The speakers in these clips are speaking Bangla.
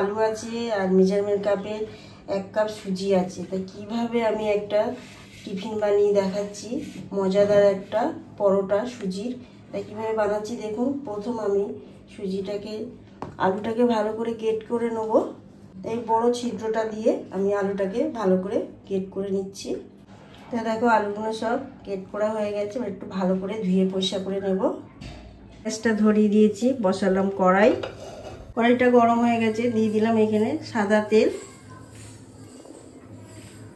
আলু আছে আর মেজারমেন্ট কাপের 1 কাপ সুজি আছে। তাই কিভাবে আমি একটা টিফিন বানিয়ে দেখাচ্ছি, মজাদার একটা পরোটা সুজির। তাই কীভাবে বানাচ্ছি দেখুন। প্রথম আমি আলুটাকে ভালো করে গ্রেট করে নেব। এই বড় ছিদ্রটা দিয়ে আমি আলুটাকে ভালো করে গ্রেট করে নিচ্ছি। তা দেখো আলুগুলো সব গ্রেট করা হয়ে গেছে। একটু ভালো করে ধুয়ে পরিষ্কার করে নেব। গ্যাসটা ধরিয়ে দিয়েছি, বসালাম কড়াইটা গরম হয়ে গেছে। দিয়ে দিলাম এখানে সাদা তেল।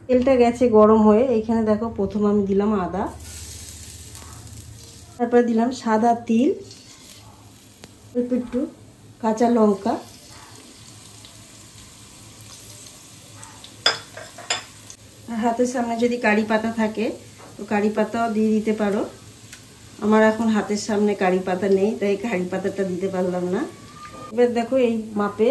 তেলটা গেছে গরম হয়ে। এইখানে দেখো প্রথম আমি দিলাম আদা, তারপরে দিলাম সাদা তিল, একটু কাঁচা লঙ্কা, আর হাতের সামনে যদি কারি পাতা থাকে তো কারি পাতাও দিয়ে দিতে পারো। আমার এখন হাতের সামনে কারি পাতা নেই, তাই কারি পাতাটা দিতে পারলাম না। এবার দেখো এই মাপে,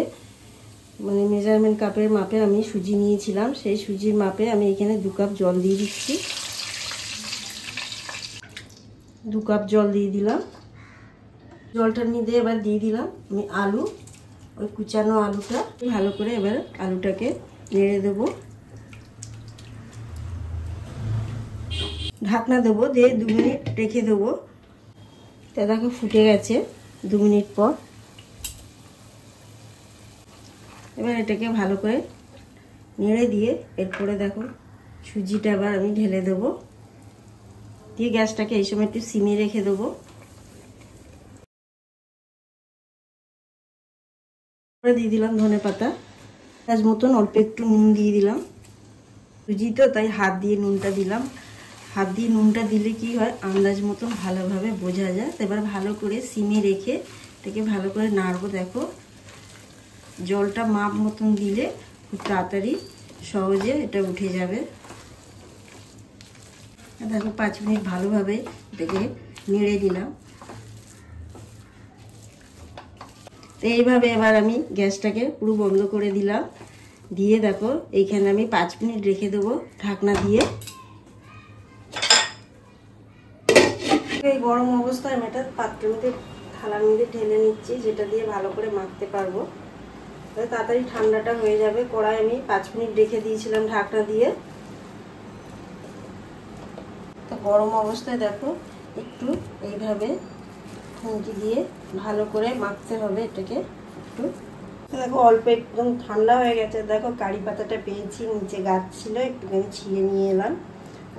মানে মেজারমেন্ট কাপের মাপে আমি সুজি নিয়েছিলাম। সেই সুজির মাপে আমি এখানে 2 কাপ জল দিয়ে দিচ্ছি। 2 কাপ জল দিয়ে দিলাম। জলটার মধ্যে এবার দিয়ে দিলাম আমি আলু, ওই কুচানো আলুটা। ভালো করে এবার আলুটাকে নেড়ে দেবো, ঢাকনা দেবো, দিয়ে 2 মিনিট রেখে দেবো। তা দেখো ফুটে গেছে 2 মিনিট পর। এবার এটাকে ভালো করে নেড়ে দিয়ে এরপরে দেখো সুজিটা আবার আমি ঢেলে দেবো। দিয়ে গ্যাসটাকে এই সময় একটু সিমে রেখে দেবো। দিয়ে দিলাম ধনেপাতা, আজ মতন অল্প একটু নুন দিয়ে দিলাম। সুজি তো তাই হাত দিয়ে নুনটা দিলাম। হাত দিয়ে নুনটা দিলে কি হয়, আন্দাজ মতন ভালোভাবে বোঝা যায়। এবার ভালো করে সিমে রেখে এটাকে ভালো করে নাড়বো। দেখো জলটা মাপ মতন দিলে খুব তাড়াতাড়ি সহজে এটা উঠে যাবে। দেখো 5 মিনিট ভালোভাবে এটাকে নেড়ে দিলাম। তো এইভাবে এবার আমি গ্যাসটাকে পুরো বন্ধ করে দিলাম। দিয়ে দেখো এইখানে আমি 5 মিনিট রেখে দেবো ঢাকনা দিয়ে। এই গরম অবস্থায় আমি এটা পাত্রের মধ্যে, থালার মধ্যে ঢেলে নিচ্ছি, যেটা দিয়ে ভালো করে মাখতে পারবো। তাড়াতাড়ি ঠান্ডাটা হয়ে যাবে। কড়াই আমি 5 মিনিট রেখে দিয়েছিলাম ঢাকনা দিয়ে। তো গরম অবস্থায় দেখো একটু এইভাবে খুন্তি দিয়ে ভালো করে মাখতে হবে এটাকে একটু। দেখো অল্প একদম ঠান্ডা হয়ে গেছে। দেখো কারি পাতাটা পেয়েছি, নিচে গাছ ছিল, একটুখানি ছিঁড়ে নিয়ে এলাম।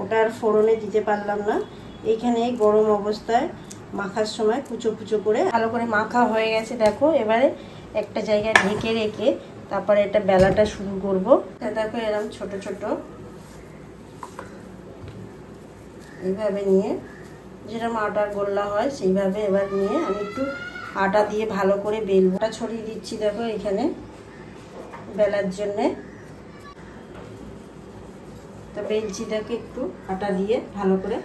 ওটা আর ফোড়নে দিতে পারলাম না। এইখানে গরম অবস্থায় মাখার সময় কুচো কুচো করে ভালো করে মাখা হয়ে গেছে। দেখো এবারে একটা জায়গায় ঢেকে রেখে তারপরে এটা বেলাটা শুরু করব। দেখো এরকম ছোট ছোট এইভাবে নিয়ে, যেরকম আটার গোল্লা হয় সেইভাবে এবার নিয়ে আমি একটু আটা দিয়ে ভালো করে বেলবো। আটা ছড়িয়ে দিচ্ছি দেখো এখানে বেলার জন্যে। তো বেলচিটাকে একটু আটা দিয়ে ভালো করে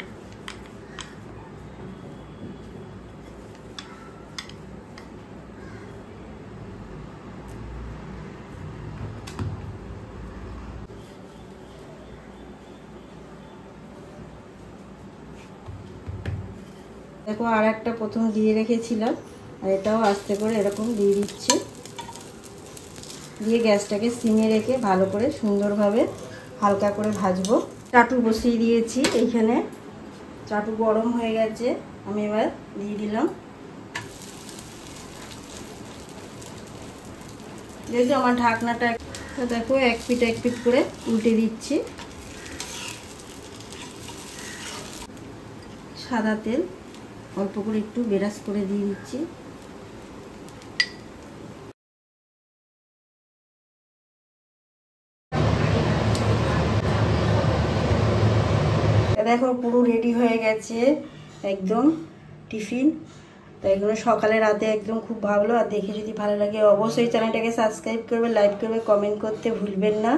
দেখো। আর একটা প্রথম দিয়ে রেখেছিলাম, আর এটাও আস্তে করে এরকম দিয়ে দিচ্ছি। দিয়ে গ্যাসটাকে সিমে রেখে ভালো করে সুন্দরভাবে হালকা করে ভাজবো। চাটু বসিয়ে দিয়েছি এইখানে, চাটু গরম হয়ে গেছে। আমি এবার দিয়ে দিলাম। যেহেতু আমার ঢাকনাটা, দেখো এক পিঠ করে উল্টে দিচ্ছি। সাদা তেল অল্প করে একটু বেরাস করে দিয়ে দিচ্ছি। দেখো পুরো রেডি হয়ে গেছে একদম টিফিন। তো এগুলো সকালে রাতে একদম খুব ভালো। আর দেখে যদি ভালো লাগে অবশ্যই চ্যানেলটাকে সাবস্ক্রাইব করবে, লাইক করবে, কমেন্ট করতে ভুলবেন না।